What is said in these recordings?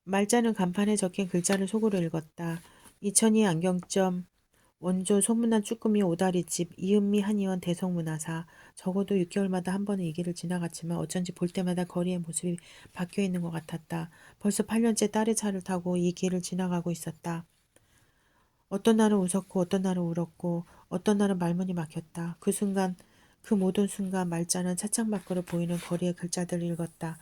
말자는 간판에 적힌 글자를 속으로 읽었다. 이천희 안경점 원조 소문난 쭈꾸미 오다리집 이은미 한의원 대성문화사. 적어도 6개월마다 한 번은 이 길을 지나갔지만 어쩐지 볼 때마다 거리의 모습이 바뀌어 있는 것 같았다. 벌써 8년째 딸의 차를 타고 이 길을 지나가고 있었다. 어떤 날은 웃었고 어떤 날은 울었고 어떤 날은 말문이 막혔다. 그 모든 순간 말자는 차창 밖으로 보이는 거리의 글자들을 읽었다.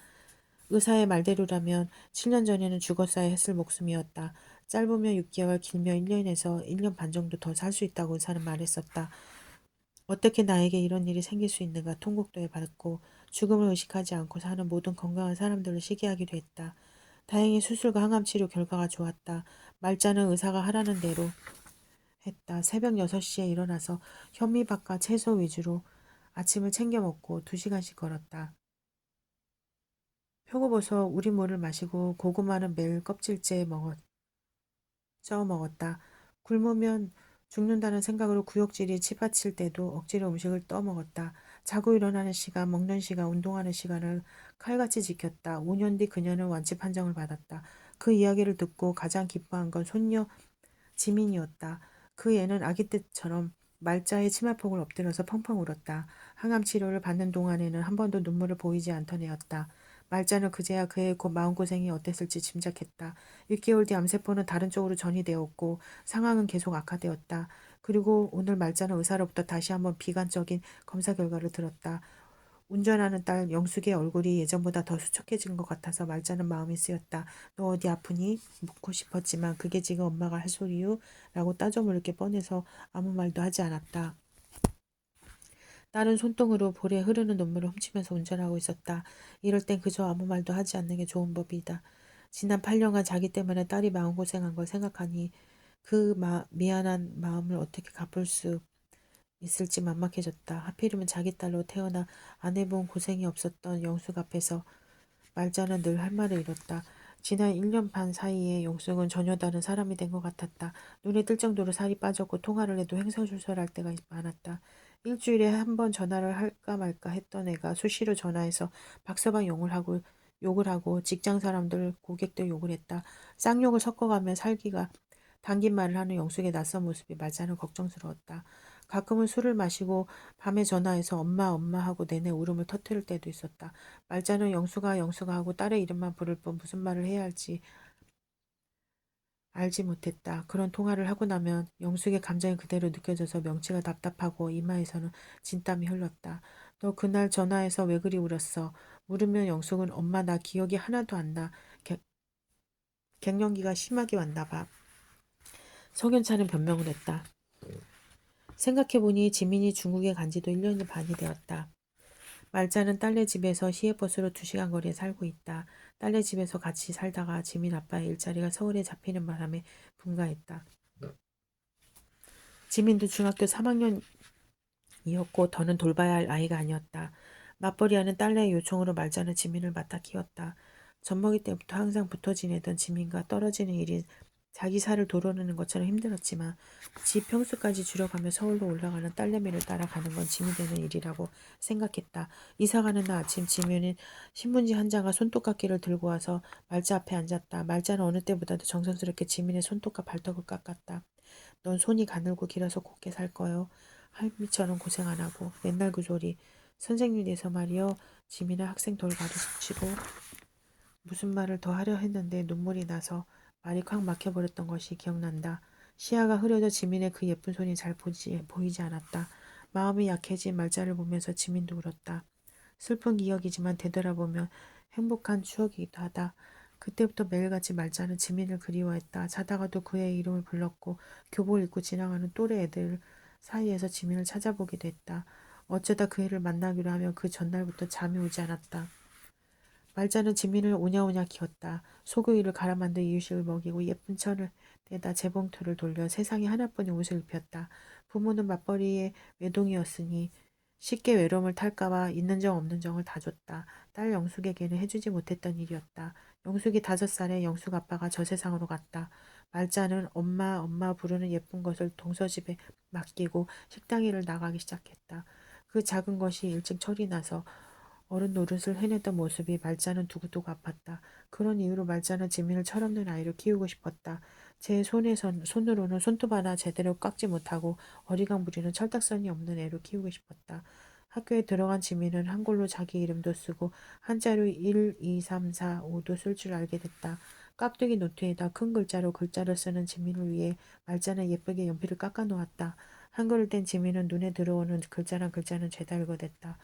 의사의 말대로라면 7년 전에는 죽었어야 했을 목숨이었다. 짧으면 6개월, 길면 1년에서 1년 반 정도 더 살 수 있다고 의사는 말했었다. 어떻게 나에게 이런 일이 생길 수 있는가 통곡도 해봤고 죽음을 의식하지 않고 사는 모든 건강한 사람들을 시기하기도 했다. 다행히 수술과 항암 치료 결과가 좋았다. 말자는 의사가 하라는 대로 했다. 새벽 6시에 일어나서 현미밥과 채소 위주로 아침을 챙겨 먹고 2시간씩 걸었다. 표고버섯 우린물을 마시고 고구마는 매일 껍질째 쪄 먹었다. 굶으면 죽는다는 생각으로 구역질이 치받칠 때도 억지로 음식을 떠 먹었다. 자고 일어나는 시간, 먹는 시간, 운동하는 시간을 칼같이 지켰다. 5년 뒤 그녀는 완치 판정을 받았다. 그 이야기를 듣고 가장 기뻐한 건 손녀 지민이었다. 그 애는 아기 때처럼 말자의 치마폭을 엎드려서 펑펑 울었다. 항암 치료를 받는 동안에는 한 번도 눈물을 보이지 않던 애였다. 말자는 그제야 그의 마음고생이 어땠을지 짐작했다. 6개월 뒤 암세포는 다른 쪽으로 전이되었고 상황은 계속 악화되었다. 그리고 오늘 말자는 의사로부터 다시 한번 비관적인 검사 결과를 들었다. 운전하는 딸 영숙의 얼굴이 예전보다 더 수척해진 것 같아서 말자는 마음이 쓰였다. 너 어디 아프니? 묻고 싶었지만 그게 지금 엄마가 할 소리유? 라고 따져 물을 게 뻔해서 아무 말도 하지 않았다. 딸은 손등으로 볼에 흐르는 눈물을 훔치면서 운전하고 있었다. 이럴 땐 그저 아무 말도 하지 않는 게 좋은 법이다. 지난 8년간 자기 때문에 딸이 마음고생한 걸 생각하니 미안한 마음을 어떻게 갚을 수 있을지 막막해졌다. 하필이면 자기 딸로 태어나 안 해본 고생이 없었던 영숙 앞에서 말자는 늘 할 말을 잃었다. 지난 1년 반 사이에 영숙은 전혀 다른 사람이 된 것 같았다. 눈에 뜰 정도로 살이 빠졌고 통화를 해도 횡설수설할 때가 많았다. 일주일에 한 번 전화를 할까 말까 했던 애가 수시로 전화해서 박서방 욕을 하고 직장 사람들, 고객들 욕을 했다. 쌍욕을 섞어가며 살기가 당긴 말을 하는 영숙의 낯선 모습이 말자는 걱정스러웠다. 가끔은 술을 마시고 밤에 전화해서 엄마 엄마 하고 내내 울음을 터뜨릴 때도 있었다. 말자는 영수가 하고 딸의 이름만 부를 뿐 무슨 말을 해야 할지 알지 못했다. 그런 통화를 하고 나면 영숙의 감정이 그대로 느껴져서 명치가 답답하고 이마에서는 진땀이 흘렀다. 너 그날 전화해서 왜 그리 울었어? 물으면 영숙은 엄마 나 기억이 하나도 안 나. 갱년기가 심하게 왔나 봐. 석연차는 변명을 했다. 생각해보니 지민이 중국에 간 지도 1년이 반이 되었다. 말자는 딸네 집에서 시외버스로 2시간 거리에 살고 있다. 딸네 집에서 같이 살다가 지민 아빠의 일자리가 서울에 잡히는 바람에 분가했다. 지민도 중학교 3학년이었고 더는 돌봐야 할 아이가 아니었다. 맞벌이하는 딸네의 요청으로 말자는 지민을 맡아 키웠다. 젖먹이 때부터 항상 붙어 지내던 지민과 떨어지는 일이 자기 살을 도려내는 것처럼 힘들었지만 집 평수까지 줄여가며 서울로 올라가는 딸내미를 따라가는 건 짐이 되는 일이라고 생각했다. 이사가는 날 아침 지민은 신문지 한 장과 손톱깎이를 들고 와서 말자 앞에 앉았다. 말자는 어느 때보다도 정성스럽게 지민의 손톱과 발톱을 깎았다. 넌 손이 가늘고 길어서 곱게 살 거요. 할미처럼 고생 안 하고 맨날 그 소리. 선생님 돼서 말이요. 지민은 학생 돌 가르치고 무슨 말을 더 하려 했는데 눈물이 나서 말이 콱 막혀버렸던 것이 기억난다. 시야가 흐려져 지민의 그 예쁜 손이 잘 보이지 않았다. 마음이 약해진 말자를 보면서 지민도 울었다. 슬픈 기억이지만 되돌아보면 행복한 추억이기도 하다. 그때부터 매일같이 말자는 지민을 그리워했다. 자다가도 그의 이름을 불렀고 교복을 입고 지나가는 또래 애들 사이에서 지민을 찾아보기도 했다. 어쩌다 그 애를 만나기로 하며 그 전날부터 잠이 오지 않았다. 말자는 지민을 오냐오냐 키웠다. 소고기를 갈아 만든 이유식을 먹이고 예쁜 천을 떼다 재봉틀을 돌려 세상에 하나뿐인 옷을 입혔다. 부모는 맞벌이의 외동이었으니 쉽게 외로움을 탈까봐 있는 정 없는 정을 다 줬다. 딸 영숙에게는 해주지 못했던 일이었다. 영숙이 5살에 영숙 아빠가 저 세상으로 갔다. 말자는 엄마 엄마 부르는 예쁜 것을 동서집에 맡기고 식당 일을 나가기 시작했다. 그 작은 것이 일찍 철이 나서 어른 노릇을 해내던 모습이 말자는 두고두고 아팠다. 그런 이유로 말자는 지민을 철없는 아이로 키우고 싶었다. 제 손으로는 손톱 하나 제대로 깎지 못하고 어리광 부리는 철딱선이 없는 애로 키우고 싶었다. 학교에 들어간 지민은 한글로 자기 이름도 쓰고 한자로 1, 2, 3, 4, 5도 쓸 줄 알게 됐다. 깍두기 노트에다 큰 글자로 글자를 쓰는 지민을 위해 말자는 예쁘게 연필을 깎아 놓았다. 한글을 뗀 지민은 눈에 들어오는 글자랑 글자는 죄다 읽어댔다.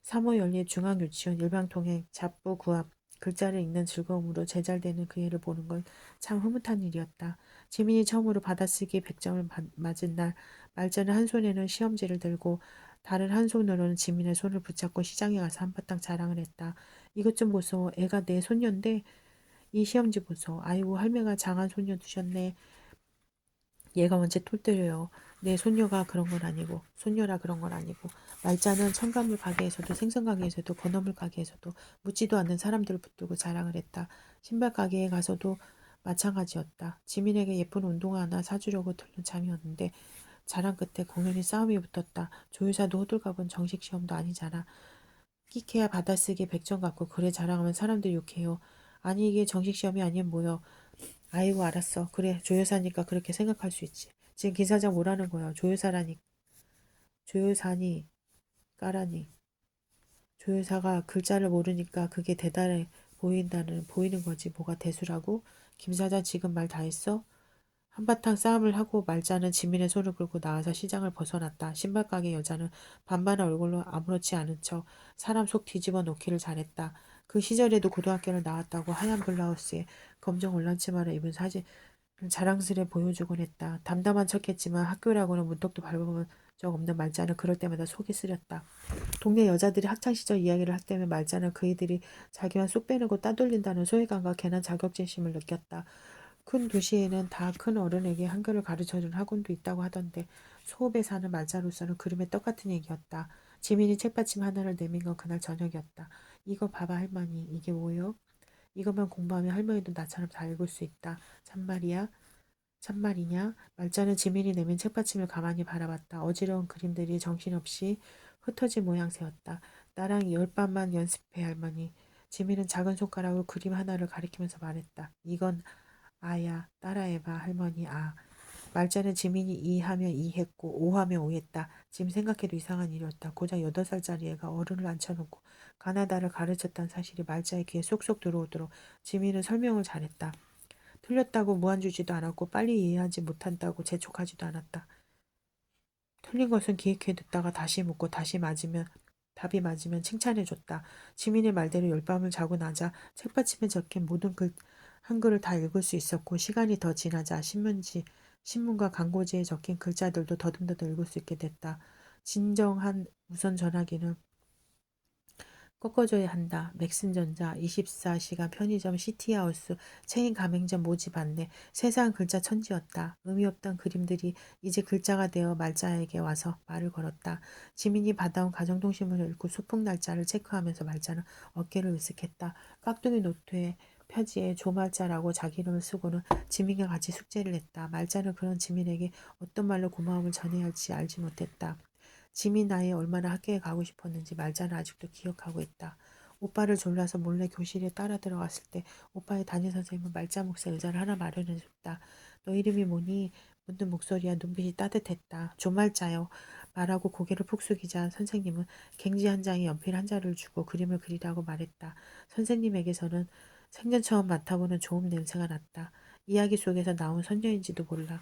3호 연립 중앙유치원 일방통행 잡부 구합 글자를 읽는 즐거움으로 제잘되는 그 애를 보는 건 참 흐뭇한 일이었다. 지민이 처음으로 받아쓰기 100점을 맞은 날 말자는 한 손에는 시험지를 들고 다른 한 손으로는 지민의 손을 붙잡고 시장에 가서 한바탕 자랑을 했다. 이것 좀 보소. 애가 내 손녀인데 이 시험지 보소. 아이고 할매가 장한 손녀 두셨네. 얘가 언제 톨 때려요. 내 손녀가 그런 건 아니고 손녀라 그런 건 아니고 말자는 첨가물 가게에서도 생선 가게에서도 건어물 가게에서도 묻지도 않는 사람들을 붙들고 자랑을 했다. 신발 가게에 가서도 마찬가지였다. 지민에게 예쁜 운동화 하나 사주려고 들른 참이었는데 자랑 끝에 공연히 싸움이 붙었다. 조유사도 호들갑은 정식 시험도 아니잖아. 끼케야 받아쓰기 100점 갖고 그래 자랑하면 사람들 욕해요. 아니 이게 정식 시험이 아니면 뭐여. 아이고 알았어. 그래 조여사니까 그렇게 생각할 수 있지. 지금 기사장 뭐라는 거야. 조여사니 까라니. 조여사가 글자를 모르니까 그게 대단해 보이는 거지. 뭐가 대수라고? 김 사장 지금 말 다 했어? 한바탕 싸움을 하고 말자는 지민의 손을 끌고 나와서 시장을 벗어났다. 신발가게 여자는 반반한 얼굴로 아무렇지 않은 척 사람 속 뒤집어 놓기를 잘했다. 그 시절에도 고등학교를 나왔다고 하얀 블라우스에 검정 올란치마를 입은 사진 자랑스레 보여주곤 했다. 담담한 척했지만 학교라고는 문턱도 밟아본 적 없는 말자는 그럴 때마다 속이 쓰렸다. 동네 여자들이 학창시절 이야기를 할 때면 말자는 그이들이 자기만 쏙 빼내고 따돌린다는 소외감과 괜한 자격지심을 느꼈다. 큰 도시에는 다 큰 어른에게 한글을 가르쳐주는 학원도 있다고 하던데 소읍에 사는 말자로서는 그림의 떡 같은 얘기였다. 지민이 책받침 하나를 내민 건 그날 저녁이었다. 이거 봐봐 할머니 이게 뭐요? 이것만 공부하면 할머니도 나처럼 다 읽을 수 있다. 참말이야? 참말이냐? 말자는 지민이 내민 책받침을 가만히 바라봤다. 어지러운 그림들이 정신없이 흩어진 모양새였다. 나랑 10반만 연습해 할머니. 지민은 작은 손가락으로 그림 하나를 가리키면서 말했다. 이건 아야 따라해봐 할머니 아. 말자는 지민이 이하면 이했고 오하면 오했다. 지금 생각해도 이상한 일이었다. 고작 8살짜리 애가 어른을 앉혀놓고 가나다를 가르쳤다는 사실이 말자의 귀에 쏙쏙 들어오도록 지민은 설명을 잘했다. 틀렸다고 무안주지도 않았고 빨리 이해하지 못한다고 재촉하지도 않았다. 틀린 것은 기획해 뒀다가 다시 묻고 다시 맞으면 답이 맞으면 칭찬해줬다. 지민의 말대로 열밤을 자고 나자 책받침에 적힌 모든 한글을 다 읽을 수 있었고 시간이 더 지나자 신문과 광고지에 적힌 글자들도 더듬더듬 읽을 수 있게 됐다. 진정한 무선 전화기는 꺾어줘야 한다. 맥슨전자, 24시간 편의점, 시티하우스, 체인 가맹점 모집 안내, 세상 글자 천지였다. 의미 없던 그림들이 이제 글자가 되어 말자에게 와서 말을 걸었다. 지민이 받아온 가정통신문을 읽고 소풍 날짜를 체크하면서 말자는 어깨를 으쓱했다. 깍두기 노트에 표지에 조말자라고 자기 이름을 쓰고는 지민과 같이 숙제를 했다. 말자는 그런 지민에게 어떤 말로 고마움을 전해야 할지 알지 못했다. 지민 나이에 얼마나 학교에 가고 싶었는지 말자는 아직도 기억하고 있다. 오빠를 졸라서 몰래 교실에 따라 들어갔을 때 오빠의 담임선생님은 말자 몫의 의자를 하나 마련해줬다. 너 이름이 뭐니? 묻는 목소리와 눈빛이 따뜻했다. 조말자요. 말하고 고개를 푹 숙이자 선생님은 갱지 한 장에 연필 한 자를 주고 그림을 그리라고 말했다. 선생님에게서는 생전 처음 맡아보는 좋은 냄새가 났다. 이야기 속에서 나온 선녀인지도 몰라.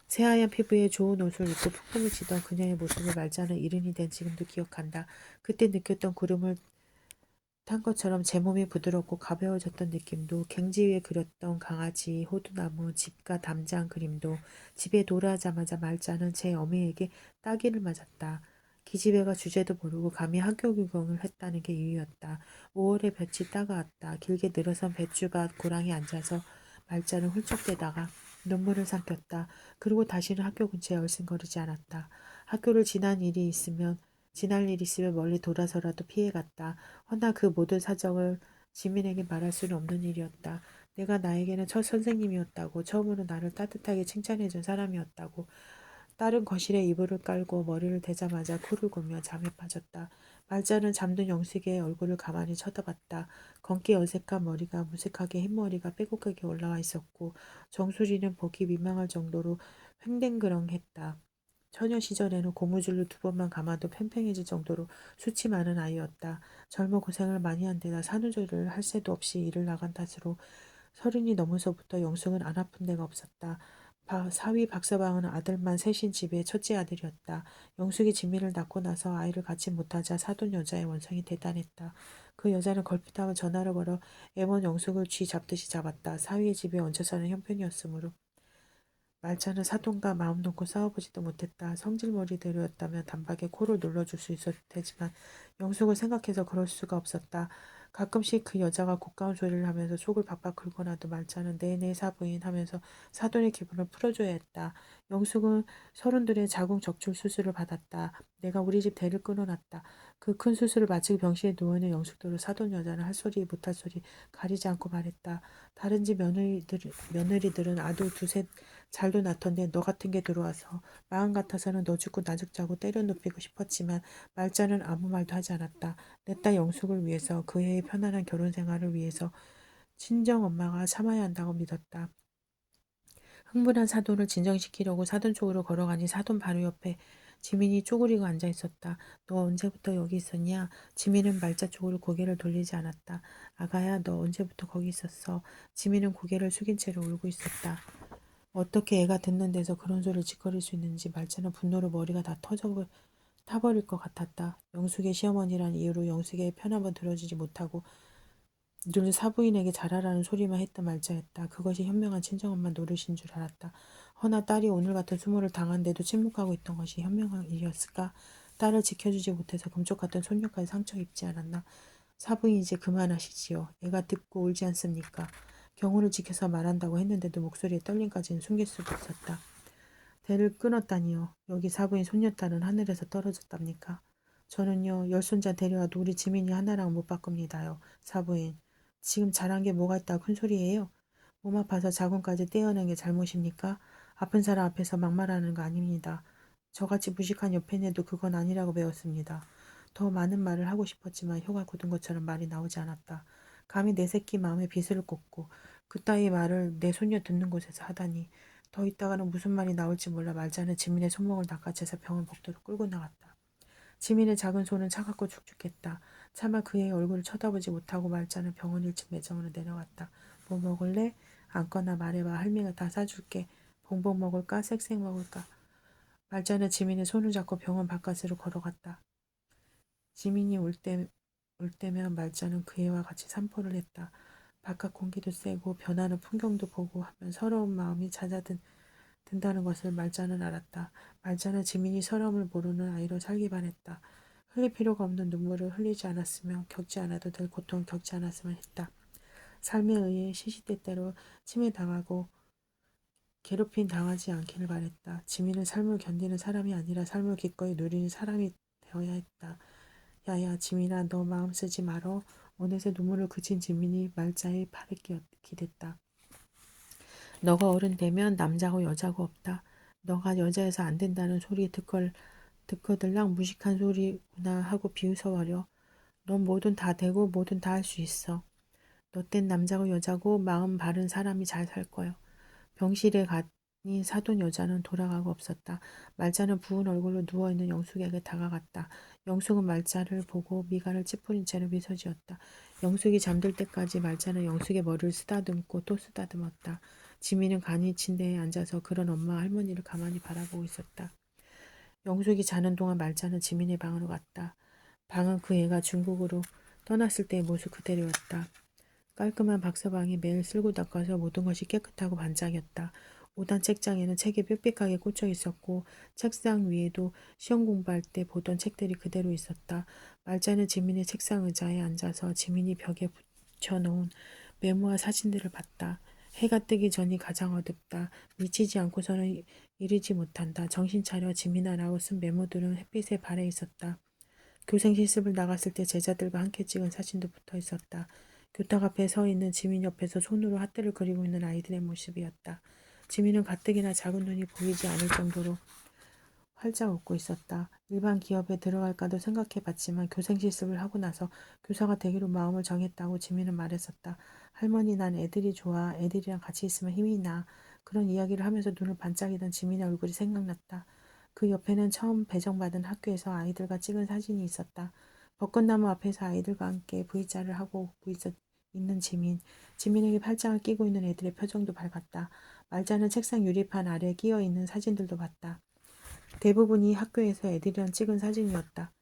새하얀 피부에 좋은 옷을 입고 풍금을 치던 그녀의 모습을 말자는 이른이 된 지금도 기억한다. 그때 느꼈던 구름을 탄 것처럼 제 몸이 부드럽고 가벼워졌던 느낌도 갱지 위에 그렸던 강아지, 호두나무, 집과 담장 그림도 집에 돌아오자마자 말자는 제 어미에게 따기를 맞았다. 기집애가 주제도 모르고 감히 학교 구경을 했다는 게 이유였다. 5월의 볕이 따가웠다. 길게 늘어선 배추밭 고랑에 앉아서 말자는 훌쩍대다가 눈물을 삼켰다. 그리고 다시는 학교 근처에 얼씬거리지 않았다. 학교를 지날 일이 있으면 멀리 돌아서라도 피해갔다. 허나 그 모든 사정을 지민에게 말할 수는 없는 일이었다. 내가 나에게는 첫 선생님이었다고, 처음으로 나를 따뜻하게 칭찬해준 사람이었다고. 딸은 거실에 이불을 깔고 머리를 대자마자 코를 골며 잠에 빠졌다. 말자는 잠든 영숙의 얼굴을 가만히 쳐다봤다. 검게 어색한 머리가 무색하게 흰머리가 빼곡하게 올라와 있었고 정수리는 보기 민망할 정도로 횡댕그렁했다. 처녀 시절에는 고무줄로 두 번만 감아도 팽팽해질 정도로 수치 많은 아이였다. 젊어 고생을 많이 한 데다 산후조리를 할 새도 없이 일을 나간 탓으로 30이 넘어서부터 영숙은 안 아픈 데가 없었다. 사위 박서방은 아들만 셋인 집의 첫째 아들이었다. 영숙이 진미를 낳고 나서 아이를 갖지 못하자 사돈 여자의 원성이 대단했다. 그 여자는 걸핏하면 전화를 걸어 애먼 영숙을 쥐 잡듯이 잡았다. 사위의 집에 얹혀 사는 형편이었으므로 말차는 사돈과 마음 놓고 싸워보지도 못했다. 성질머리대로였다면 단박에 코를 눌러줄 수 있었을 테지만 영숙을 생각해서 그럴 수가 없었다. 가끔씩 그 여자가 고가운 소리를 하면서 속을 박박 긁어놔도 말차는 네네 사부인 하면서 사돈의 기분을 풀어줘야 했다. 영숙은 서른둘의 자궁 적출 수술을 받았다. 내가 우리 집 대를 끊어놨다. 그 큰 수술을 마치고 병실에 누워있는 영숙도로 사돈 여자는 할 소리 못할 소리 가리지 않고 말했다. 다른 집 며느리들은 아들 두셋 잘도 낳던데 너 같은 게 들어와서 마음 같아서는 너 죽고 나 죽자고 때려 눕히고 싶었지만 말자는 아무 말도 하지 않았다. 내 딸 영숙을 위해서 그 애의 편안한 결혼 생활을 위해서 친정 엄마가 참아야 한다고 믿었다. 흥분한 사돈을 진정시키려고 사돈 쪽으로 걸어가니 사돈 바로 옆에 지민이 쪼그리고 앉아 있었다. 너 언제부터 여기 있었냐? 지민은 말자 쪽으로 고개를 돌리지 않았다. 아가야, 너 언제부터 거기 있었어? 지민은 고개를 숙인 채로 울고 있었다. 어떻게 애가 듣는 데서 그런 소리를 짓거릴 수 있는지 말자는 분노로 머리가 다 타버릴 것 같았다. 영숙의 시어머니란 이유로 영숙의 편 한번 들어주지 못하고 늘 사부인에게 잘하라는 소리만 했던 말자였다. 그것이 현명한 친정엄마 노릇인 줄 알았다. 허나 딸이 오늘 같은 수모를 당한데도 침묵하고 있던 것이 현명한 일이었을까? 딸을 지켜주지 못해서 금쪽 같은 손녀까지 상처 입지 않았나? 사부인 이제 그만하시지요. 애가 듣고 울지 않습니까? 경호를 지켜서 말한다고 했는데도 목소리에 떨림까지는 숨길 수가 없었다. 대를 끊었다니요. 여기 사부인 손녀딸은 하늘에서 떨어졌답니까? 저는요, 열손자 데려와도 우리 지민이 하나랑 못 바꿉니다요. 사부인. 지금 잘한 게 뭐가 있다고 큰 소리예요? 몸 아파서 자궁까지 떼어낸 게 잘못입니까? 아픈 사람 앞에서 막말하는 거 아닙니다. 저같이 무식한 옆에내도 그건 아니라고 배웠습니다. 더 많은 말을 하고 싶었지만 혀가 굳은 것처럼 말이 나오지 않았다. 감히 내 새끼 마음에 비수를 꽂고 그따위 말을 내 손녀 듣는 곳에서 하다니. 더 있다가는 무슨 말이 나올지 몰라 말자는 지민의 손목을 낚아채서 병원 복도로 끌고 나갔다. 지민의 작은 손은 차갑고 축축했다. 차마 그의 얼굴을 쳐다보지 못하고 말자는 병원 1층 매점으로 내려갔다. 뭐 먹을래? 앉거나 말해봐. 할미가 다 사줄게. 봉봉 먹을까? 쌕쌕 먹을까? 말자는 지민의 손을 잡고 병원 바깥으로 걸어갔다. 지민이 올 때면 말자는 그 애와 같이 산보를 했다. 바깥 공기도 쐬고 변하는 풍경도 보고 하면 서러운 마음이 든다는 것을 말자는 알았다. 말자는 지민이 서러움을 모르는 아이로 살기 바랬다. 흘릴 필요가 없는 눈물을 흘리지 않았으면 겪지 않아도 될 고통을 겪지 않았으면 했다. 삶에 의해 시시때때로 침해당하고 괴롭힘 당하지 않기를 바랬다. 지민은 삶을 견디는 사람이 아니라 삶을 기꺼이 누리는 사람이 되어야 했다. 야야 지민아 너 마음 쓰지 말어. 어느새 눈물을 그친 지민이 말자의 팔에 기댔다. 너가 어른 되면 남자고 여자고 없다. 너가 여자여서 안 된다는 소리 듣거들랑 무식한 소리구나 하고 비웃어버려. 넌 뭐든 다 되고 뭐든 다 할 수 있어. 너 땐 남자고 여자고 마음 바른 사람이 잘 살 거야. 병실에 가니 사돈 여자는 돌아가고 없었다. 말자는 부은 얼굴로 누워있는 영숙에게 다가갔다. 영숙은 말자를 보고 미간을 찌푸린 채로 미소 지었다. 영숙이 잠들 때까지 말자는 영숙의 머리를 쓰다듬고 또 쓰다듬었다. 지민은 간이 침대에 앉아서 그런 엄마 할머니를 가만히 바라보고 있었다. 영숙이 자는 동안 말자는 지민의 방으로 갔다. 방은 그 애가 중국으로 떠났을 때의 모습 그대로였다. 깔끔한 박서방이 매일 쓸고 닦아서 모든 것이 깨끗하고 반짝였다. 5단 책장에는 책이 빽빽하게 꽂혀 있었고 책상 위에도 시험 공부할 때 보던 책들이 그대로 있었다. 말자는 지민의 책상 의자에 앉아서 지민이 벽에 붙여놓은 메모와 사진들을 봤다. 해가 뜨기 전이 가장 어둡다. 미치지 않고서는 이르지 못한다. 정신 차려 지민아라고 쓴 메모들은 햇빛에 발해 있었다. 교생 실습을 나갔을 때 제자들과 함께 찍은 사진도 붙어 있었다. 교탁 앞에 서 있는 지민 옆에서 손으로 하트를 그리고 있는 아이들의 모습이었다. 지민은 가뜩이나 작은 눈이 보이지 않을 정도로 활짝 웃고 있었다. 일반 기업에 들어갈까도 생각해봤지만 교생 실습을 하고 나서 교사가 되기로 마음을 정했다고 지민은 말했었다. 할머니, 난 애들이 좋아. 애들이랑 같이 있으면 힘이 나. 그런 이야기를 하면서 눈을 반짝이던 지민의 얼굴이 생각났다. 그 옆에는 처음 배정받은 학교에서 아이들과 찍은 사진이 있었다. 벚꽃나무 앞에서 아이들과 함께 V자를 하고 있는 지민. 지민에게 팔짱을 끼고 있는 애들의 표정도 밝았다. 말자는 책상 유리판 아래 끼어 있는 사진들도 봤다. 대부분이 학교에서 애들이랑 찍은 사진이었다.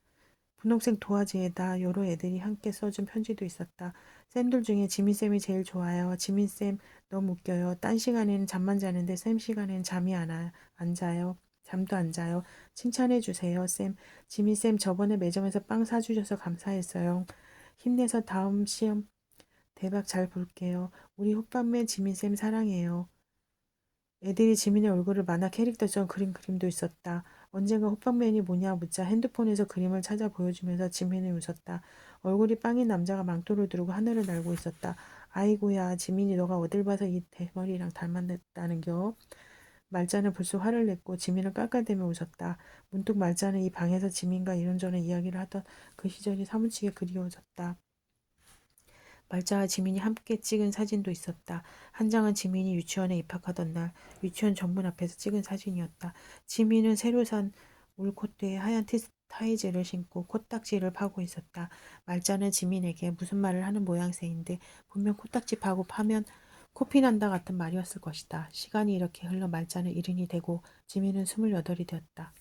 분홍색 도화지에다 여러 애들이 함께 써준 편지도 있었다. 쌤들 중에 지민쌤이 제일 좋아요. 지민쌤 너무 웃겨요. 딴 시간에는 잠만 자는데 쌤 시간에는 잠이 안 자요. 잠도 안 자요. 칭찬해 주세요, 쌤. 지민쌤 저번에 매점에서 빵 사주셔서 감사했어요. 힘내서 다음 시험 대박 잘 볼게요. 우리 호빵맨 지민쌤 사랑해요. 애들이 지민의 얼굴을 만화 캐릭터처럼 그린 그림도 있었다. 언젠가 호빵맨이 뭐냐 묻자 핸드폰에서 그림을 찾아 보여주면서 지민이 웃었다. 얼굴이 빵인 남자가 망토를 두르고 하늘을 날고 있었다. 아이고야, 지민이 너가 어딜 봐서 이 대머리랑 닮았다는겨? 말자는 불쑥 화를 냈고 지민은 깔깔대며 웃었다. 문득 말자는 이 방에서 지민과 이런저런 이야기를 하던 그 시절이 사무치게 그리워졌다. 말자와 지민이 함께 찍은 사진도 있었다. 한 장은 지민이 유치원에 입학하던 날 유치원 정문 앞에서 찍은 사진이었다. 지민은 새로 산 울코트에 하얀 타이즈를 신고 코딱지를 파고 있었다. 말자는 지민에게 무슨 말을 하는 모양새인데 분명 코딱지 파고 파면 코피 난다 같은 말이었을 것이다. 시간이 이렇게 흘러 말자는 1인이 되고 지민은 28이 되었다.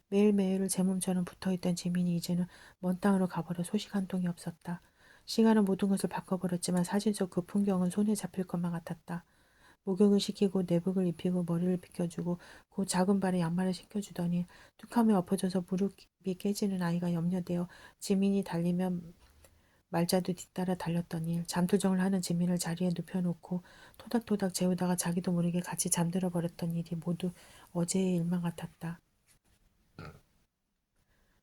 매일매일 제 몸처럼 붙어있던 지민이 이제는 먼 땅으로 가버려 소식 한 통이 없었다. 시간은 모든 것을 바꿔버렸지만 사진 속 그 풍경은 손에 잡힐 것만 같았다. 목욕을 시키고 내복을 입히고 머리를 빗겨주고 그 작은 발에 양말을 신겨주더니 툭하며 엎어져서 무릎이 깨지는 아이가 염려되어 지민이 달리면 말자도 뒤따라 달렸던 일, 잠투정을 하는 지민을 자리에 눕혀놓고 토닥토닥 재우다가 자기도 모르게 같이 잠들어 버렸던 일이 모두 어제의 일만 같았다.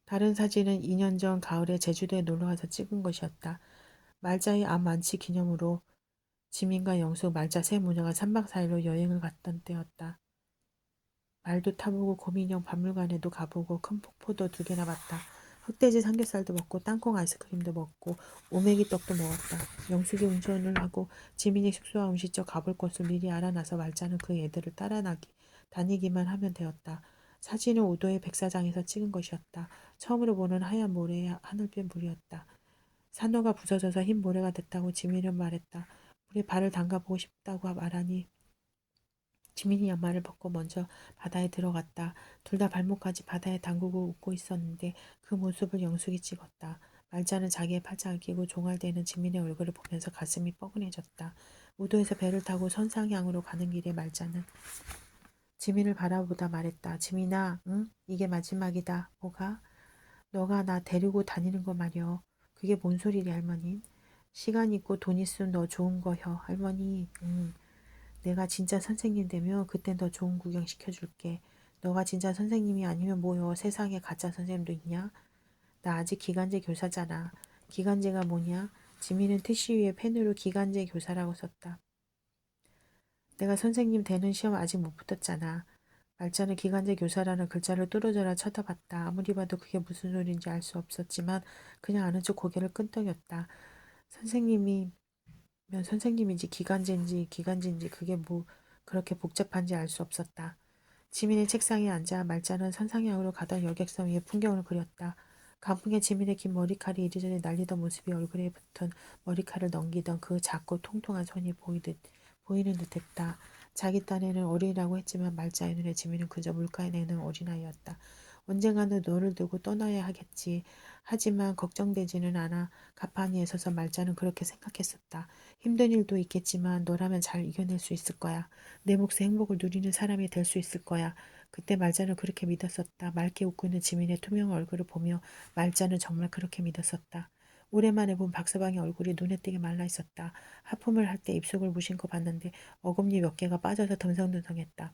다른 사진은 2년 전 가을에 제주도에 놀러가서 찍은 것이었다. 말자의 암 완치 기념으로 지민과 영수, 말자 세 모녀가 3박 4일로 여행을 갔던 때였다. 말도 타보고 곰인형 박물관에도 가보고 큰 폭포도 2개나 봤다. 흑돼지 삼겹살도 먹고 땅콩 아이스크림도 먹고 오메기 떡도 먹었다. 영숙이 운전을 하고 지민이 숙소와 음식점 가볼 곳을 미리 알아놔서 말자는 그 애들을 다니기만 하면 되었다. 사진은 우도의 백사장에서 찍은 것이었다. 처음으로 보는 하얀 모래에 하늘빛 물이었다. 산호가 부서져서 흰 모래가 됐다고 지민은 말했다. 물에 발을 담가보고 싶다고 말하니 지민이 양말을 벗고 먼저 바다에 들어갔다. 둘 다 발목까지 바다에 담그고 웃고 있었는데 그 모습을 영숙이 찍었다. 말자는 자기의 팔짱을 끼고 종알대는 지민의 얼굴을 보면서 가슴이 뻐근해졌다. 우도에서 배를 타고 선상향으로 가는 길에 말자는 지민을 바라보다 말했다. 지민아, 응? 이게 마지막이다. 뭐가? 너가 나 데리고 다니는 거 말이여. 그게 뭔 소리리 할머니? 시간 있고 돈 있으면 너 좋은 거여. 할머니, 응. 내가 진짜 선생님 되면 그땐 더 좋은 구경 시켜줄게. 너가 진짜 선생님이 아니면 뭐여. 세상에 가짜 선생님도 있냐? 나 아직 기간제 교사잖아. 기간제가 뭐냐? 지민은 티슈 위에 펜으로 기간제 교사라고 썼다. 내가 선생님 되는 시험 아직 못 붙었잖아. 말자는 기간제 교사라는 글자를 뚫어져라 쳐다봤다. 아무리 봐도 그게 무슨 소리인지 알 수 없었지만 그냥 아는 척 고개를 끄덕였다. 선생님이면 선생님인지 기간제인지 그게 뭐 그렇게 복잡한지 알 수 없었다. 지민의 책상에 앉아 말자는 선상향으로 가던 여객선 위의 풍경을 그렸다. 강풍에 지민의 긴 머리칼이 이리저리 날리던 모습이 얼굴에 붙은 머리칼을 넘기던 그 작고 통통한 손이 보이는 듯했다. 자기 딴에는 어린이라고 했지만 말자의 눈에 지민은 그저 물가에 내는 어린아이였다. 언젠가는 너를 두고 떠나야 하겠지. 하지만 걱정되지는 않아. 가판위에 서서 말자는 그렇게 생각했었다. 힘든 일도 있겠지만 너라면 잘 이겨낼 수 있을 거야. 내 몫의 행복을 누리는 사람이 될 수 있을 거야. 그때 말자는 그렇게 믿었었다. 맑게 웃고 있는 지민의 투명 얼굴을 보며 말자는 정말 그렇게 믿었었다. 오랜만에 본 박서방의 얼굴이 눈에 띄게 말라 있었다. 하품을 할 때 입속을 무심코 봤는데 어금니 몇 개가 빠져서 듬성듬성했다.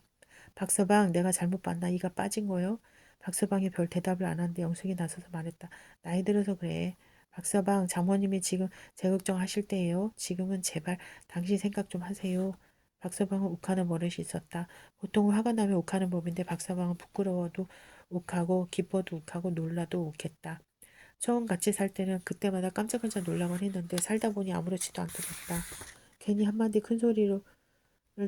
박서방, 내가 잘못 봤나? 이가 빠진 거요? 박서방이 별 대답을 안 하는데 영숙이 나서서 말했다. 나이 들어서 그래. 박서방, 장모님이 지금 제 걱정하실 때예요. 지금은 제발 당신 생각 좀 하세요. 박서방은 욱하는 버릇이 있었다. 보통 화가 나면 욱하는 법인데 박서방은 부끄러워도 욱하고 기뻐도 욱하고 놀라도 욱했다. 처음 같이 살 때는 그때마다 깜짝깜짝 놀라곤 했는데 살다 보니 아무렇지도 않더랬다. 괜히 한마디 큰 소리를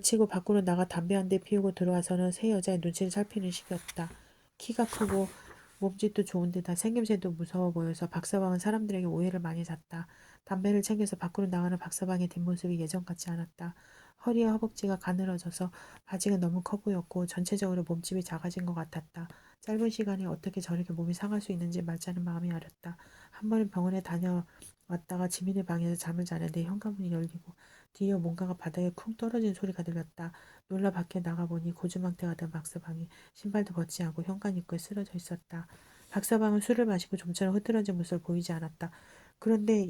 치고 밖으로 나가 담배 한 대 피우고 들어와서는 새 여자의 눈치를 살피는 식이었다. 키가 크고 몸짓도 좋은데다 생김새도 무서워 보여서 박서방은 사람들에게 오해를 많이 샀다. 담배를 챙겨서 밖으로 나가는 박서방의 뒷모습이 예전 같지 않았다. 허리와 허벅지가 가늘어져서 바지가 너무 커 보였고 전체적으로 몸집이 작아진 것 같았다. 짧은 시간에 어떻게 저렇게 몸이 상할 수 있는지 말자는 마음이 아렸다. 한 번은 병원에 다녀왔다가 지민의 방에서 잠을 자는데 현관문이 열리고 뒤이어 뭔가가 바닥에 쿵 떨어진 소리가 들렸다. 놀라 밖에 나가보니 고주망태가 된 박서방이 신발도 벗지 않고 현관 입구에 쓰러져 있었다. 박서방은 술을 마시고 좀처럼 흐트러진 모습을 보이지 않았다. 그런데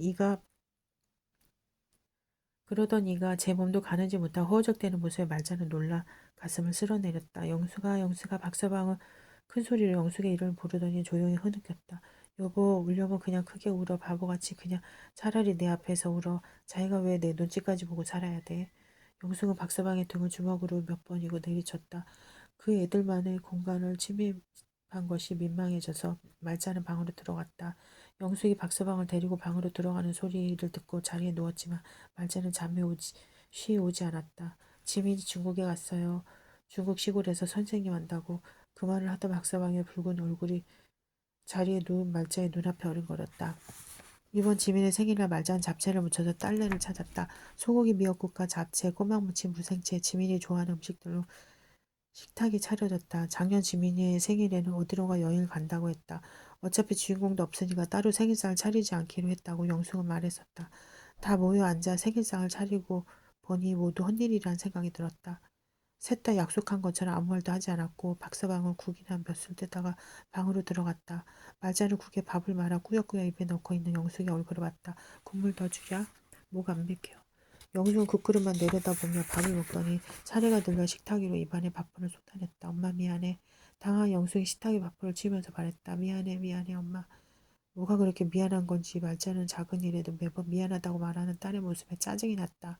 그러던 이가 제 몸도 가누지 못하고 허우적대는 모습에 말자는 놀라 가슴을 쓸어내렸다. 영수가 영수가 박서방은 큰 소리로 영숙의 이름을 부르더니 조용히 흐느꼈다. 여보 울려면 그냥 크게 울어 바보같이 그냥 차라리 내 앞에서 울어. 자기가 왜 내 눈치까지 보고 살아야 돼. 영숙은 박서방의 등을 주먹으로 몇 번이고 내리쳤다. 그 애들만의 공간을 침입한 것이 민망해져서 말자는 방으로 들어갔다. 영숙이 박서방을 데리고 방으로 들어가는 소리를 듣고 자리에 누웠지만 말자는 쉬이 오지 않았다. 지민이 중국에 갔어요. 중국 시골에서 선생님 한다고 그 말을 하던 박서방의 붉은 얼굴이 자리에 누운 말자의 눈앞에 어른거렸다. 이번 지민의 생일날 말자는 잡채를 무쳐서 딸내를 찾았다. 소고기 미역국과 잡채, 꼬막 무침, 무생채, 지민이 좋아하는 음식들로 식탁이 차려졌다. 작년 지민이의 생일에는 어디론가 여행을 간다고 했다. 어차피 주인공도 없으니까 따로 생일상을 차리지 않기로 했다고 영숙은 말했었다. 다 모여 앉아 생일상을 차리고 보니 모두 헛일이란 생각이 들었다. 셋 다 약속한 것처럼 아무 말도 하지 않았고 박서방은 국이나 몇 술 뜨다가 방으로 들어갔다. 말자는 국에 밥을 말아 꾸역꾸역 입에 넣고 있는 영숙의 얼굴을 봤다. 국물 더 주랴? 목 안 맥혀. 영숙은 국그릇만 내려다보며 밥을 먹더니 차례가 들려 식탁 위로 입안에 밥풀을 쏟아냈다. 엄마 미안해. 당황한 영숙이 식탁에 밥풀을 치면서 말했다. 미안해 미안해 엄마. 뭐가 그렇게 미안한 건지 말자는 작은 일에도 매번 미안하다고 말하는 딸의 모습에 짜증이 났다.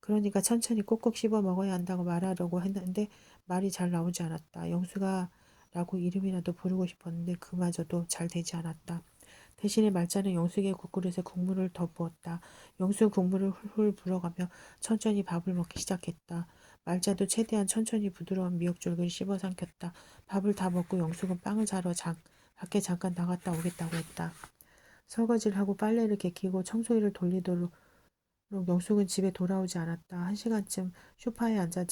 그러니까 천천히 꼭꼭 씹어 먹어야 한다고 말하려고 했는데 말이 잘 나오지 않았다. 영수가 라고 이름이라도 부르고 싶었는데 그마저도 잘 되지 않았다. 대신에 말자는 영숙의 국그릇에 국물을 더 부었다. 영숙은 국물을 훌훌 불어가며 천천히 밥을 먹기 시작했다. 말자도 최대한 천천히 부드러운 미역줄기를 씹어 삼켰다. 밥을 다 먹고 영숙은 빵을 사러 밖에 잠깐 나갔다 오겠다고 했다. 설거지를 하고 빨래를 개키고 청소기를 돌리도록 영숙은 집에 돌아오지 않았다. 1시간쯤 소파에 앉아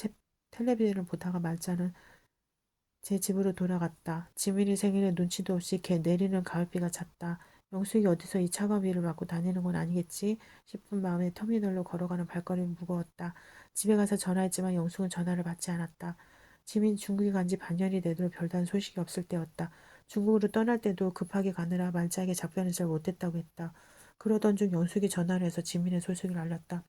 텔레비전을 보다가 말자는 제 집으로 돌아갔다. 지민이 생일에 눈치도 없이 걔 내리는 가을비가 찼다. 영숙이 어디서 이 차가운 비를 맞고 다니는 건 아니겠지 싶은 마음에 터미널로 걸어가는 발걸음이 무거웠다. 집에 가서 전화했지만 영숙은 전화를 받지 않았다. 지민 중국에 간 지 반년이 되도록 별다른 소식이 없을 때였다. 중국으로 떠날 때도 급하게 가느라 말자에게 답변을 잘 못했다고 했다. 그러던 중 영숙이 전화를 해서 지민의 소식을 알렸다.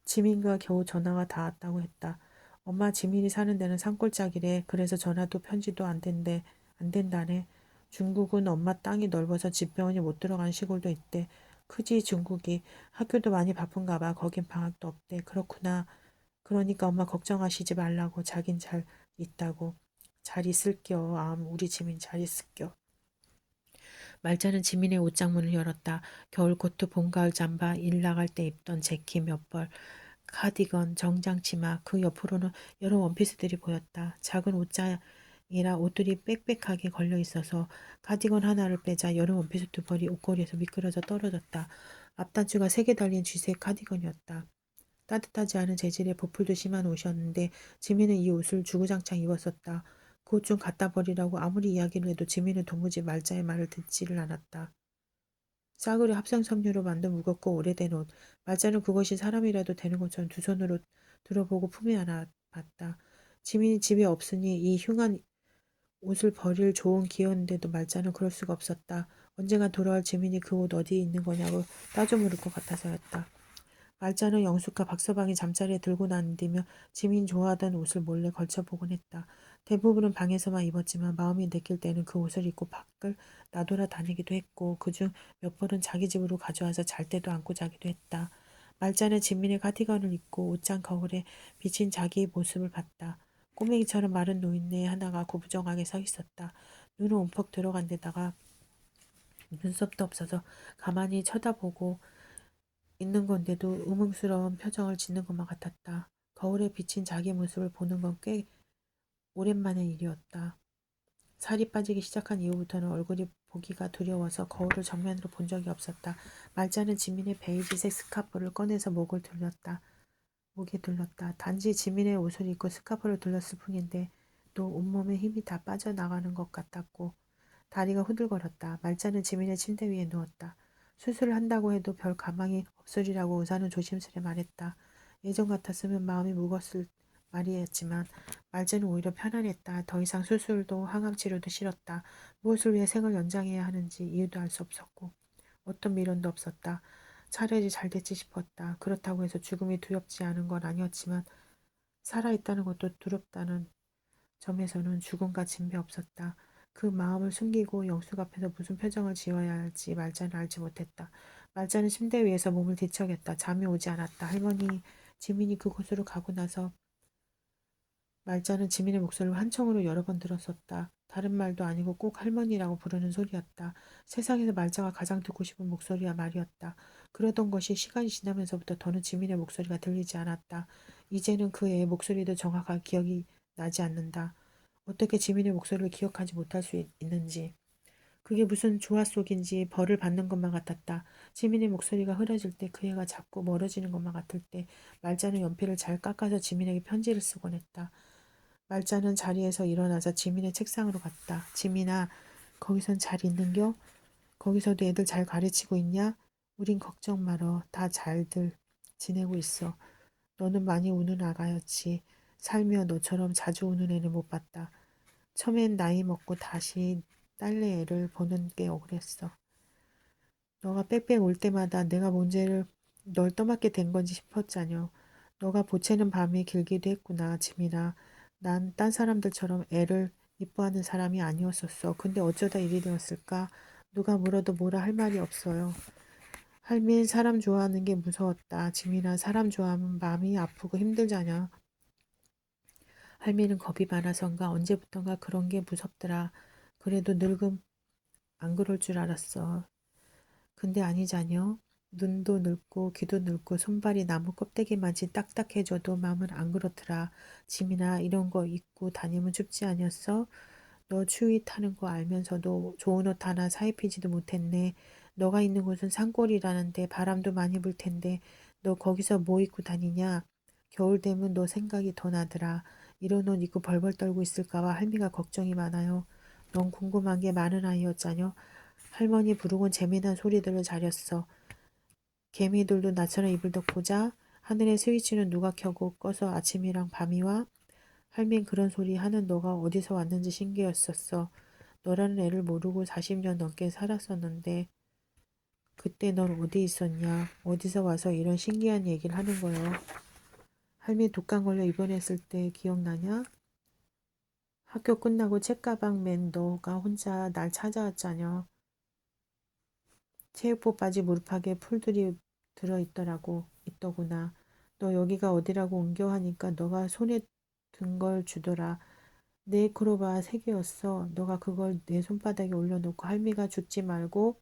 지민과 겨우 전화가 닿았다고 했다. 엄마 지민이 사는 데는 산골짜기래. 그래서 전화도 편지도 안 된다네. 중국은 엄마 땅이 넓어서 집배원이 못 들어가는 시골도 있대. 크지 중국이. 학교도 많이 바쁜가 봐. 거긴 방학도 없대. 그렇구나. 그러니까 엄마 걱정하시지 말라고. 자긴 잘 있다고. 잘 있을겨. 우리 지민 잘 있을겨. 말자는 지민의 옷장문을 열었다. 겨울 코트, 봄, 가을 잠바, 일 나갈 때 입던 재킷 몇 벌, 카디건, 정장 치마, 그 옆으로는 여러 원피스들이 보였다. 작은 옷장이라 옷들이 빽빽하게 걸려 있어서 카디건 하나를 빼자 여름 원피스 두 벌이 옷걸이에서 미끄러져 떨어졌다. 앞단추가 세 개 달린 쥐색 카디건이었다. 따뜻하지 않은 재질의 보풀도 심한 옷이었는데 지민은 이 옷을 주구장창 입었었다. 그 옷 좀 갖다 버리라고 아무리 이야기를 해도 지민은 도무지 말자의 말을 듣지를 않았다. 싸구려 합성섬유로 만든 무겁고 오래된 옷. 말자는 그것이 사람이라도 되는 것처럼 두 손으로 들어보고 품에 안아 봤다. 지민이 집에 없으니 이 흉한 옷을 버릴 좋은 기회였는데도 말자는 그럴 수가 없었다. 언젠간 돌아올 지민이 그 옷 어디에 있는 거냐고 따져 물을 것 같아서였다. 말자는 영숙과 박서방이 잠자리에 들고 난 뒤며 지민 좋아하던 옷을 몰래 걸쳐보곤 했다. 대부분은 방에서만 입었지만 마음이 내킬 때는 그 옷을 입고 밖을 나돌아다니기도 했고 그중 몇 벌은 자기 집으로 가져와서 잘 때도 안고 자기도 했다. 말자는 지민의 카디건을 입고 옷장 거울에 비친 자기 모습을 봤다. 꼬맹이처럼 마른 노인네 하나가 구부정하게 서 있었다. 눈은 움퍽 들어간 데다가 눈썹도 없어서 가만히 쳐다보고 있는 건데도 의문스러운 표정을 짓는 것만 같았다. 거울에 비친 자기 모습을 보는 건 꽤 오랜만의 일이었다. 살이 빠지기 시작한 이후부터는 얼굴이 보기가 두려워서 거울을 정면으로 본 적이 없었다. 말자는 지민의 베이지색 스카프를 꺼내서 목에 둘렀다. 단지 지민의 옷을 입고 스카프를 둘렀을 뿐인데 또 온몸에 힘이 다 빠져나가는 것 같았고 다리가 후들거렸다. 말자는 지민의 침대 위에 누웠다. 수술을 한다고 해도 별 가망이 없으리라고 의사는 조심스레 말했다. 예전 같았으면 마음이 무거웠을 말이었지만 말자는 오히려 편안했다. 더 이상 수술도 항암치료도 싫었다. 무엇을 위해 생을 연장해야 하는지 이유도 알 수 없었고 어떤 미련도 없었다. 차라리 잘 됐지 싶었다. 그렇다고 해서 죽음이 두렵지 않은 건 아니었지만 살아있다는 것도 두렵다는 점에서는 죽음과 진배 없었다. 그 마음을 숨기고 영숙 앞에서 무슨 표정을 지어야 할지 말자는 알지 못했다. 말자는 침대 위에서 몸을 뒤척였다. 잠이 오지 않았다. 할머니, 지민이 그곳으로 가고 나서 말자는 지민의 목소리를 환청으로 여러 번 들었었다. 다른 말도 아니고 꼭 할머니라고 부르는 소리였다. 세상에서 말자가 가장 듣고 싶은 목소리야 말이었다. 그러던 것이 시간이 지나면서부터 더는 지민의 목소리가 들리지 않았다. 이제는 그 애의 목소리도 정확하게 기억이 나지 않는다. 어떻게 지민의 목소리를 기억하지 못할 수 있는지. 그게 무슨 조화 속인지 벌을 받는 것만 같았다. 지민의 목소리가 흐려질 때 그 애가 자꾸 멀어지는 것만 같을 때 말자는 연필을 잘 깎아서 지민에게 편지를 쓰곤 했다. 말자는 자리에서 일어나서 지민의 책상으로 갔다. 지민아, 거기선 잘 있는겨? 거기서도 애들 잘 가르치고 있냐? 우린 걱정 말어. 다 잘들 지내고 있어. 너는 많이 우는 아가였지. 살며 너처럼 자주 우는 애는 못 봤다. 처음엔 나이 먹고 다시 딸내 애를 보는 게 억울했어. 너가 빽빽 올 때마다 내가 뭔지를 널 떠맡게 된 건지 싶었자녀. 너가 보채는 밤이 길기도 했구나, 지민아. 난 딴 사람들처럼 애를 이뻐하는 사람이 아니었었어. 근데 어쩌다 일이 되었을까? 누가 물어도 뭐라 할 말이 없어요. 할민 사람 좋아하는 게 무서웠다. 지민아, 사람 좋아하면 마음이 아프고 힘들잖아. 할미는 겁이 많아서인가 언제부턴가 그런 게 무섭더라. 그래도 늙음 안 그럴 줄 알았어. 근데 아니자녀. 눈도 늙고 귀도 늙고 손발이 나무 껍데기만치 딱딱해져도 마음은 안 그렇더라. 짐이나 이런 거 입고 다니면 춥지 않았어? 너 추위 타는 거 알면서도 좋은 옷 하나 사입히지도 못했네. 너가 있는 곳은 산골이라는데 바람도 많이 불 텐데 너 거기서 뭐 입고 다니냐? 겨울 되면 너 생각이 더 나더라. 이런 옷 입고 벌벌 떨고 있을까 봐 할미가 걱정이 많아요. 넌 궁금한 게 많은 아이였자녀. 할머니 부르곤 재미난 소리들을 잘했어. 개미들도 나처럼 입을 덮고 자. 하늘의 스위치는 누가 켜고 꺼서 아침이랑 밤이 와. 할민 그런 소리 하는 너가 어디서 왔는지 신기했었어. 너라는 애를 모르고 40년 넘게 살았었는데 그때 넌 어디 있었냐? 어디서 와서 이런 신기한 얘기를 하는 거요. 할미 독감 걸려 입원했을 때 기억나냐? 학교 끝나고 책가방 맨 너가 혼자 날 찾아왔잖여. 체육복 바지 무릎팍에 풀들이 있더구나. 너 여기가 어디라고 옮겨 하니까 너가 손에 든 걸 주더라. 내 크로바 3개였어. 너가 그걸 내 손바닥에 올려놓고 할미가 죽지 말고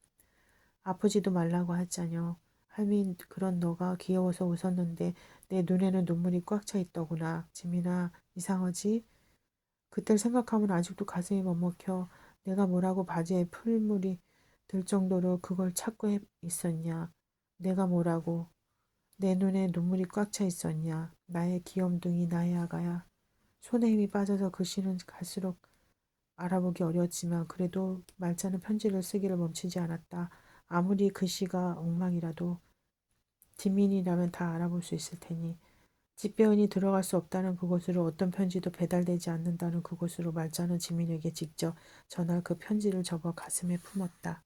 아프지도 말라고 했잖여. 할미 그런 너가 귀여워서 웃었는데 내 눈에는 눈물이 꽉 차 있더구나. 지민아 이상하지? 그때를 생각하면 아직도 가슴이 먹먹혀. 내가 뭐라고 바지에 풀물이 들 정도로 그걸 찾고 있었냐. 내가 뭐라고. 내 눈에 눈물이 꽉 차 있었냐. 나의 귀염둥이 나의 아가야. 손에 힘이 빠져서 글씨는 갈수록 알아보기 어려웠지만 그래도 말자는 편지를 쓰기를 멈추지 않았다. 아무리 글씨가 엉망이라도 뒷민이라면 다 알아볼 수 있을 테니. 집배원이 들어갈 수 없다는 그곳으로 어떤 편지도 배달되지 않는다는 그곳으로 말자는 지민에게 직접 전할 그 편지를 접어 가슴에 품었다.